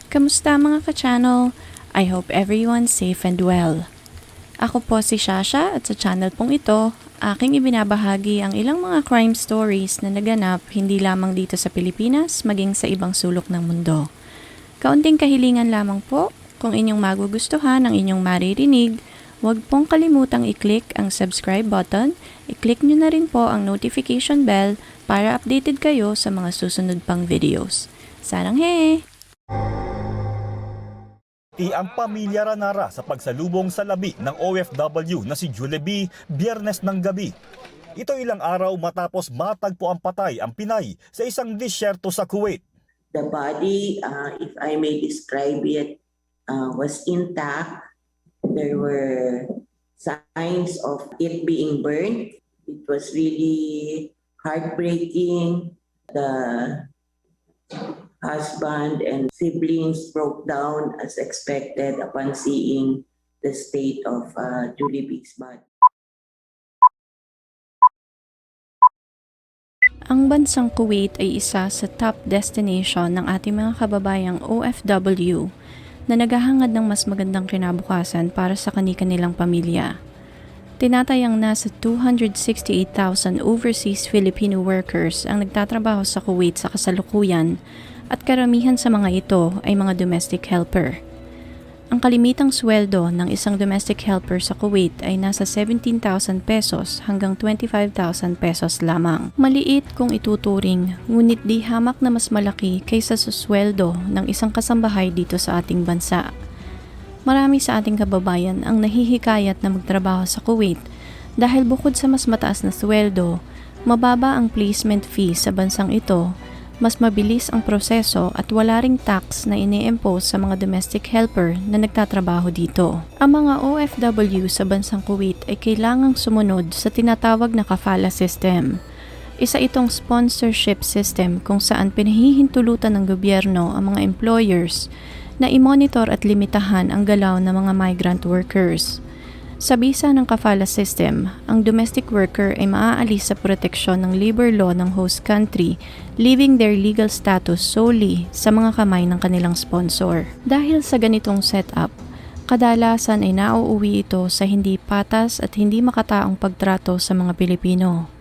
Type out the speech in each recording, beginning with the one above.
Kamusta mga ka-channel? I hope everyone's safe and well. Ako po si Shasha at sa channel pong ito, aking ibinabahagi ang ilang mga crime stories na naganap hindi lamang dito sa Pilipinas, maging sa ibang sulok ng mundo. Kaunting kahilingan lamang po, kung inyong magugustuhan ang inyong maririnig, huwag pong kalimutang i-click ang subscribe button, i-click nyo na rin po ang notification bell para updated kayo sa mga susunod pang videos. Sarang he! Ang pamilya Ranara sa pagsalubong sa labi ng OFW na si Julie B. Biyernes ng gabi. Ito ilang araw matapos matagpo ang patay ang Pinay sa isang disyerto sa Kuwait. The body, if I may describe it, was intact. There were signs of it being burned. It was really heartbreaking. The husband and siblings broke down as expected upon seeing the state of Julie B's body. Ang bansang Kuwait ay isa sa top destination ng ating mga kababayang OFW na naghahangad ng mas magandang kinabukasan para sa kani-kanilang pamilya. Tinatayang nasa 268,000 overseas Filipino workers ang nagtatrabaho sa Kuwait sa kasalukuyan at karamihan sa mga ito ay mga domestic helper. Ang kalimitang sweldo ng isang domestic helper sa Kuwait ay nasa 17,000 pesos hanggang 25,000 pesos lamang. Maliit kung ituturing, ngunit di hamak na mas malaki kaysa sa sweldo ng isang kasambahay dito sa ating bansa. Marami sa ating kababayan ang nahihikayat na magtrabaho sa Kuwait dahil bukod sa mas mataas na sweldo, mababa ang placement fee sa bansang ito, mas mabilis ang proseso at wala ring tax na ini-impose sa mga domestic helper na nagtatrabaho dito. Ang mga OFW sa bansang Kuwait ay kailangang sumunod sa tinatawag na kafala system. Isa itong sponsorship system kung saan pinahihintulutan ng gobyerno ang mga employers na i-monitor at limitahan ang galaw ng mga migrant workers. Sa bisa ng kafala system, ang domestic worker ay maaalis sa proteksyon ng labor law ng host country, leaving their legal status solely sa mga kamay ng kanilang sponsor. Dahil sa ganitong setup, kadalasan ay nauuwi ito sa hindi patas at hindi makataong pagtrato sa mga Pilipino.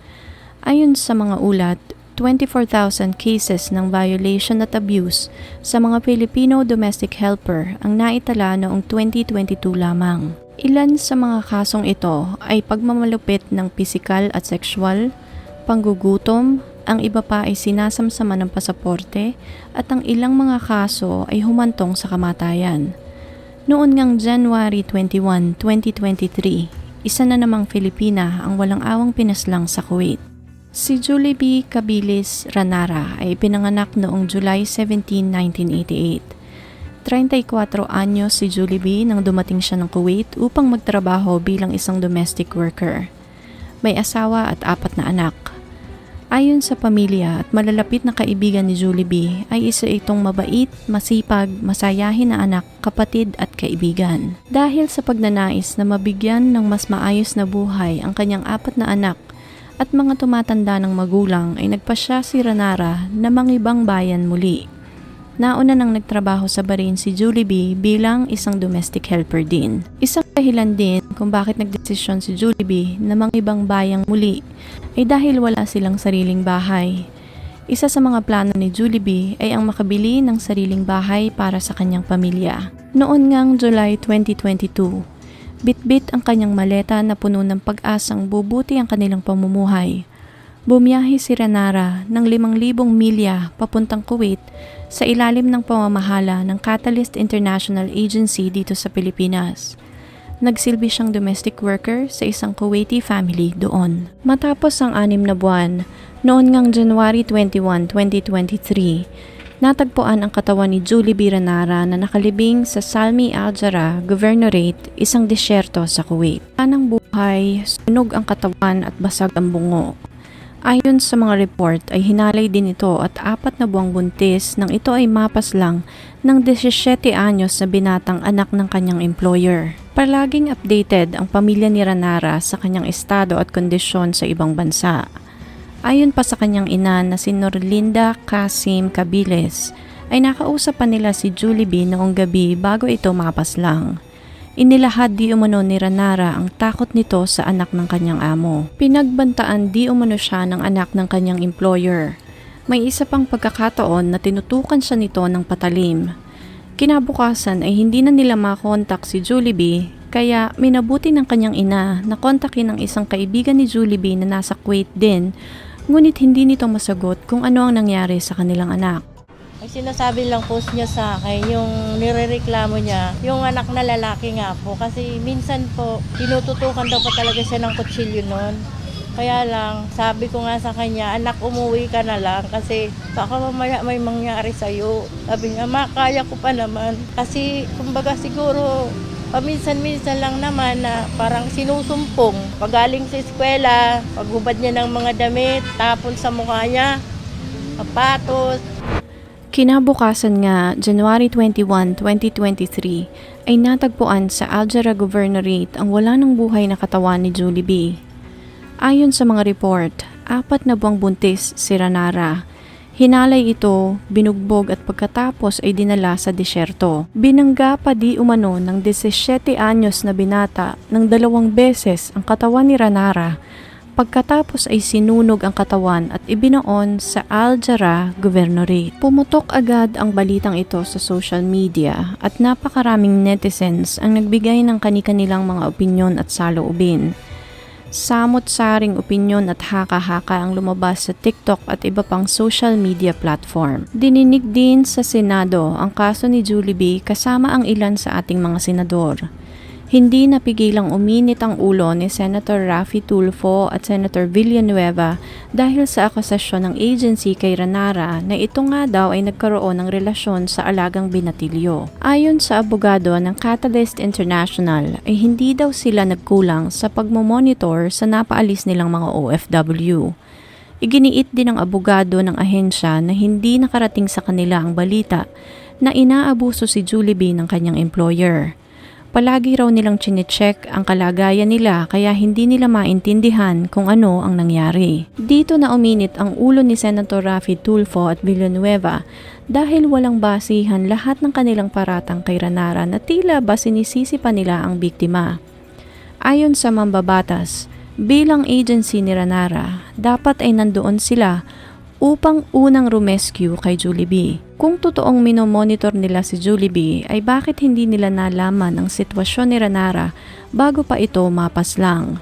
Ayon sa mga ulat, 24,000 cases ng violation at abuse sa mga Filipino domestic helper ang naitala noong 2022 lamang. Ilan sa mga kasong ito ay pagmamalupit ng pisikal at sexual, panggugutom, ang iba pa ay sinasamsama ng pasaporte at ang ilang mga kaso ay humantong sa kamatayan. Noon ngang January 21, 2023, isa na namang Filipina ang walang awang pinaslang sa Kuwait. Si Julie B. Cabilis Ranara ay pinanganak noong July 17, 1988. 34 anyos si Julie B. nang dumating siya ng Kuwait upang magtrabaho bilang isang domestic worker. May asawa at 4 na anak. Ayon sa pamilya at malalapit na kaibigan ni Julie B. ay isa itong mabait, masipag, masayahin na anak, kapatid at kaibigan. Dahil sa pagnanais na mabigyan ng mas maayos na buhay ang kanyang 4 na anak, at mga tumatanda ng magulang ay nagpasya si Ranara na mangibang bayan muli. Nauna nang nagtrabaho sa Bahrain si Julie B. bilang isang domestic helper din. Isang dahilan din kung bakit nagdesisyon si Julie B. na mangibang bayang muli ay dahil wala silang sariling bahay. Isa sa mga plano ni Julie B. ay ang makabili ng sariling bahay para sa kanyang pamilya. Noon ngang July 2022, bitbit ang kanyang maleta na puno ng pag-asang bubuti ang kanilang pamumuhay. Bumiyahe si Ranara ng 5,000 milya papuntang Kuwait sa ilalim ng pamamahala ng Catalyst International Agency dito sa Pilipinas. Nagsilbi siyang domestic worker sa isang Kuwaiti family doon. Matapos ang 6 na buwan, noon ngang January 21, 2023, natagpuan ang katawan ni Julie B. Ranara na nakalibing sa Salmi Al-Jarrah Governorate, isang disyerto sa Kuwait. Anang buhay, sunog ang katawan at basag ang bungo. Ayon sa mga report ay hinalay din ito at 4 na buwang buntis nang ito ay mapas lang ng 17 anyos na binatang anak ng kanyang employer. Palaging updated ang pamilya ni Ranara sa kanyang estado at kondisyon sa ibang bansa. Ayon pa sa kanyang ina na si Norlinda Kasim Cabilis, ay nakausap pa nila si Julie B noong gabi bago ito mapaslang. Inilahad di umano ni Ranara ang takot nito sa anak ng kanyang amo. Pinagbantaan di umano siya ng anak ng kanyang employer. May isa pang pagkakataon na tinutukan siya nito ng patalim. Kinabukasan ay hindi na nila makontak si Julie B, kaya minabuti ng kanyang ina na kontakin ang isang kaibigan ni Julie B na nasa Kuwait din, ngunit hindi nito masagot kung ano ang nangyari sa kanilang anak. Ang sinasabi lang post niya sa akin, yung nirereklamo niya, yung anak na lalaki nga po. Kasi minsan po, tinututukan daw pa talaga siya ng kutsilyo noon. Kaya lang, sabi ko nga sa kanya, anak, umuwi ka na lang kasi baka mamaya may mangyari sa'yo. Sabi niya, ma, kaya ko pa naman. Kasi, kumbaga siguro, paminsan-minsan lang naman na parang sinusumpong. Pagaling sa eskwela, paghubad niya ng mga damit, tapon sa mukha niya, sapatos. Kinabukasan nga, January 21, 2023, ay natagpuan sa Algera Governorate ang wala ng buhay na katawan ni Julie B. Ayon sa mga report, 4 na buwang buntis si Ranara. Hinalay ito, binugbog at pagkatapos ay dinala sa disyerto. Binangga pa di umano ng 17 anyos na binata ng 2 beses ang katawan ni Ranara. Pagkatapos ay sinunog ang katawan at ibinoon sa Algera Governorate. Pumutok agad ang balitang ito sa social media at napakaraming netizens ang nagbigay ng kani-kanilang mga opinyon at saloobin. Samot-saring opinyon at haka-haka ang lumabas sa TikTok at iba pang social media platform. Dininig din sa Senado ang kaso ni Julie B kasama ang ilan sa ating mga senador. Hindi napigilang uminit ang ulo ni Senator Raffy Tulfo at Senator Villanueva dahil sa akusasyon ng agency kay Ranara na ito nga daw ay nagkaroon ng relasyon sa alagang binatilyo. Ayon sa abogado ng Catalyst International ay hindi daw sila nagkulang sa pagmomonitor sa napaalis nilang mga OFW. Iginiit din ng abogado ng ahensya na hindi nakarating sa kanila ang balita na inaabuso si Julie B ng kanyang employer. Palagi raw nilang chinecheck ang kalagayan nila kaya hindi nila maintindihan kung ano ang nangyari. Dito na uminit ang ulo ni Senator Raffy Tulfo at Villanueva dahil walang basihan lahat ng kanilang paratang kay Ranara na tila ba sinisisi pa nila ang biktima. Ayon sa mambabatas, bilang agency ni Ranara, dapat ay nandoon sila upang unang rumescue kay Julie B. Kung totoong minomonitor nila si Julie B, ay bakit hindi nila nalaman ang sitwasyon ni Ranara bago pa ito mapaslang?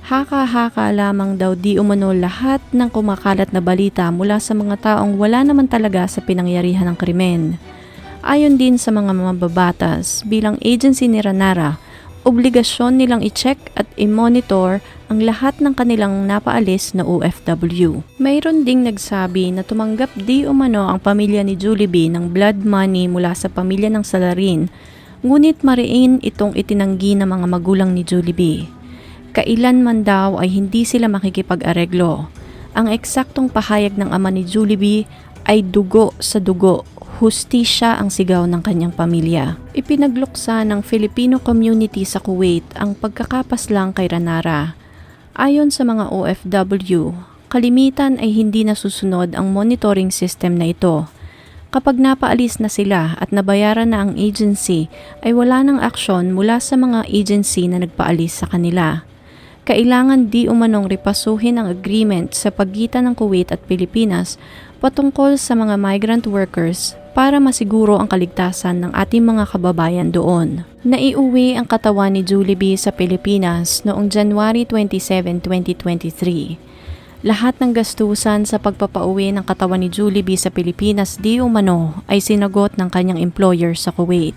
Haka-haka lamang daw di umano lahat ng kumakalat na balita mula sa mga taong wala naman talaga sa pinangyarihan ng krimen. Ayon din sa mga mambabatas, bilang agency ni Ranara, obligasyon nilang i-check at i-monitor ang lahat ng kanilang napaalis na OFW. Mayroon ding nagsabi na tumanggap di umano ang pamilya ni Julie B ng blood money mula sa pamilya ng salarin, ngunit mariin itong itinanggi ng mga magulang ni Julie B. Kailanman daw ay hindi sila makikipag-areglo. Ang eksaktong pahayag ng ama ni Julie B ay dugo sa dugo. Hustisya ang sigaw ng kanyang pamilya. Ipinagluksa ng Filipino community sa Kuwait ang pagkakapaslang kay Ranara. Ayon sa mga OFW, kalimitan ay hindi nasusunod ang monitoring system na ito. Kapag napaalis na sila at nabayaran na ang agency, ay wala ng aksyon mula sa mga agency na nagpaalis sa kanila. Kailangan di umanong repasuhin ang agreement sa pagitan ng Kuwait at Pilipinas patungkol sa mga migrant workers para masiguro ang kaligtasan ng ating mga kababayan doon. Naiuwi ang katawan ni Julie B sa Pilipinas noong January 27, 2023. Lahat ng gastusan sa pagpapauwi ng katawan ni Julie B sa Pilipinas di umano ay sinagot ng kanyang employer sa Kuwait.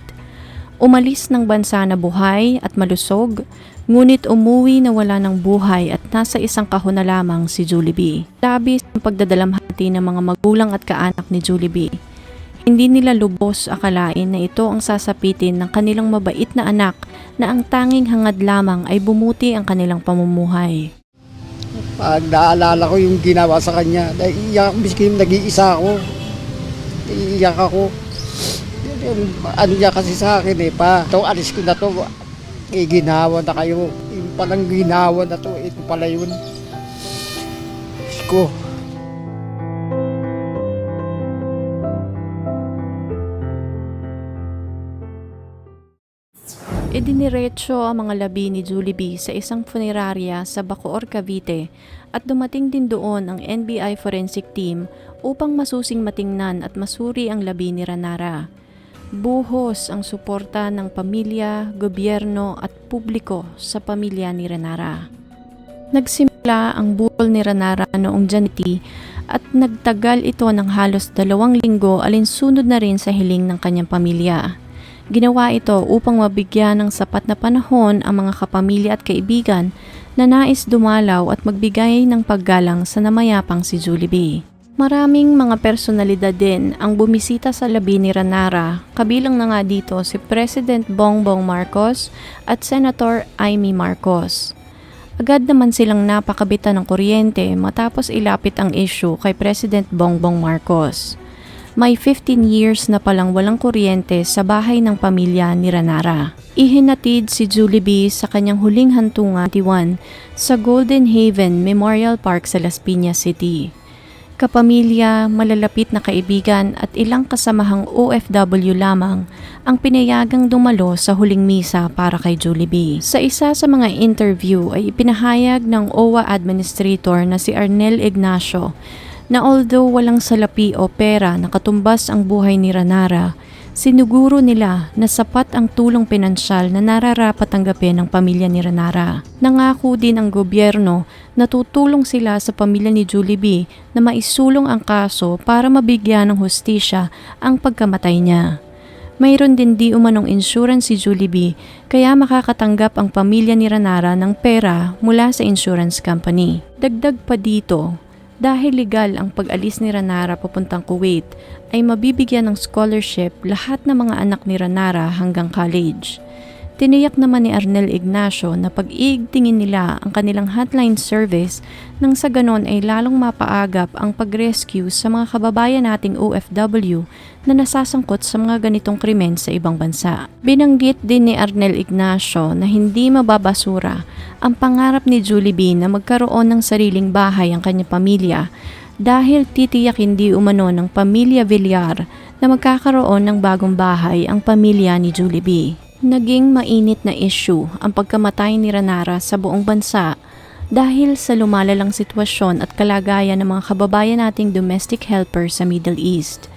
Umalis ng bansa na buhay at malusog, ngunit umuwi na wala ng buhay at nasa isang kahon na lamang si Julie B. Labis ang pagdadalamhati ng mga magulang at kaanak ni Julie B. Hindi nila lubos akalain na ito ang sasapitin ng kanilang mabait na anak na ang tanging hangad lamang ay bumuti ang kanilang pamumuhay. Pag naalala ko yung ginawa sa kanya, naiiyak, miskin nag-iisa ako. Naiiyak ako. Ano niya kasi sa akin ito alis ko na to, ginawa na kayo. Yung palang ginawa na to, ito pala yun. Diyos ko. Idiniretso ang mga labi ni Julie B sa isang funeraria sa Bacoor, Cavite at dumating din doon ang NBI forensic team upang masusing matingnan at masuri ang labi ni Ranara. Buhos ang suporta ng pamilya, gobyerno at publiko sa pamilya ni Ranara. Nagsimula ang buhol ni Ranara noong January at nagtagal ito ng halos 2 linggo alinsunod na rin sa hiling ng kanyang pamilya. Ginawa ito upang mabigyan ng sapat na panahon ang mga kapamilya at kaibigan na nais dumalaw at magbigay ng paggalang sa namayapang si Julie B. Maraming mga personalidad din ang bumisita sa labi ni Ranara, kabilang na nga dito si President Bongbong Marcos at Senator Amy Marcos. Agad naman silang napakabitan ng kuryente matapos ilapit ang issue kay President Bongbong Marcos. May 15 years na palang walang kuryente sa bahay ng pamilya ni Ranara. Ihinatid si Julie B sa kanyang huling hantungan sa Golden Haven Memorial Park sa Las Piñas City. Kapamilya, malalapit na kaibigan at ilang kasamahang OFW lamang ang pinayagang dumalo sa huling misa para kay Julie B. Sa isa sa mga interview ay ipinahayag ng OWA Administrator na si Arnel Ignacio na although walang salapi o pera na katumbas ang buhay ni Ranara, siniguro nila na sapat ang tulong pinansyal na nararapat tanggapin ng pamilya ni Ranara. Nangako din ang gobyerno na tutulong sila sa pamilya ni Julie B na maisulong ang kaso para mabigyan ng hustisya ang pagkamatay niya. Mayroon din di umanong insurance si Julie B kaya makakatanggap ang pamilya ni Ranara ng pera mula sa insurance company. Dagdag pa dito, dahil legal ang pag-alis ni Ranara papuntang Kuwait, ay mabibigyan ng scholarship lahat ng mga anak ni Ranara hanggang college. Tiniyak naman ni Arnel Ignacio na pag-iigtingin nila ang kanilang hotline service nang sa ganon ay lalong mapaagap ang pag-rescue sa mga kababayan nating OFW na nasasangkot sa mga ganitong krimen sa ibang bansa. Binanggit din ni Arnel Ignacio na hindi mababasura ang pangarap ni Julie B na magkaroon ng sariling bahay ang kanyang pamilya dahil titiyak hindi umano ng pamilya Villar na magkakaroon ng bagong bahay ang pamilya ni Julie B. Naging mainit na issue ang pagkamatay ni Ranara sa buong bansa dahil sa lumalalang sitwasyon at kalagayan ng mga kababayan nating domestic helper sa Middle East.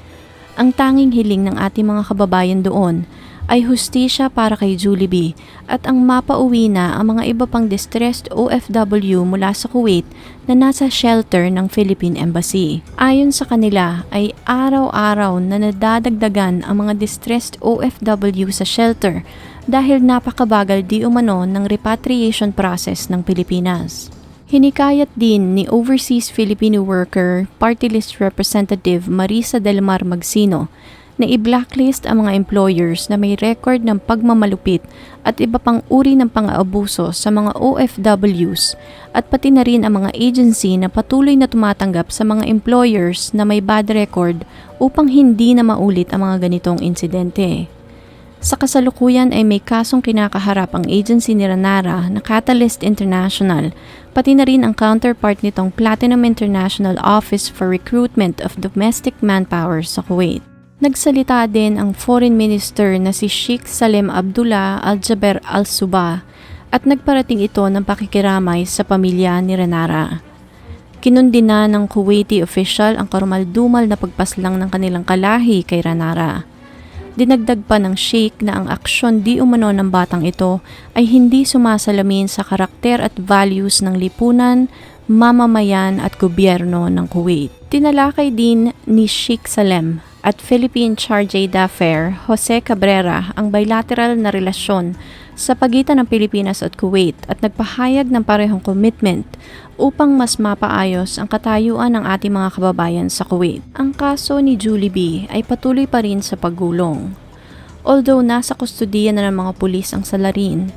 Ang tanging hiling ng ating mga kababayan doon ay hustisya para kay Julie B at ang mapauwi na ang mga iba pang distressed OFW mula sa Kuwait na nasa shelter ng Philippine Embassy. Ayon sa kanila ay araw-araw na nadadagdagan ang mga distressed OFW sa shelter dahil napakabagal di umano ng repatriation process ng Pilipinas. Hinikayat din ni Overseas Filipino Worker Party List Representative Marisa Del Mar Magsino na i-blacklist ang mga employers na may record ng pagmamalupit at iba pang uri ng pang-aabuso sa mga OFWs at pati na rin ang mga agency na patuloy na tumatanggap sa mga employers na may bad record upang hindi na maulit ang mga ganitong insidente. Sa kasalukuyan ay may kasong kinakaharap ang agency ni Ranara na Catalyst International, pati na rin ang counterpart nitong Platinum International Office for Recruitment of Domestic Manpower sa Kuwait. Nagsalita din ang Foreign Minister na si Sheikh Salem Abdullah Al-Jaber Al-Subah at nagparating ito ng pakikiramay sa pamilya ni Ranara. Kinundina ng Kuwaiti official ang karumaldumal na pagpaslang ng kanilang kalahi kay Ranara. Dinagdag pa ng Sheikh na ang aksyon di umano ng batang ito ay hindi sumasalamin sa karakter at values ng lipunan, mamamayan at gobyerno ng Kuwait. Tinalakay din ni Sheikh Salem at Philippine Charge d'Affaires Jose Cabrera ang bilateral na relasyon sa pagitan ng Pilipinas at Kuwait at nagpahayag ng parehong commitment upang mas mapaayos ang katayuan ng ating mga kababayan sa Kuwait. Ang kaso ni Julie B ay patuloy pa rin sa paggulong. Although nasa kustudiya na ng mga pulis ang salarin,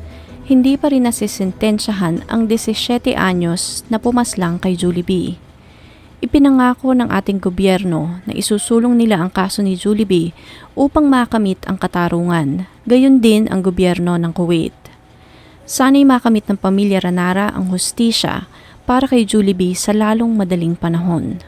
hindi pa rin nasisentensyahan ang 17 anyos na pumaslang kay Julie B. Ipinangako ng ating gobyerno na isusulong nila ang kaso ni Julie B upang makamit ang katarungan, gayon din ang gobyerno ng Kuwait. Sana'y makamit ng pamilya Ranara ang hustisya para kay Julie B sa lalong madaling panahon.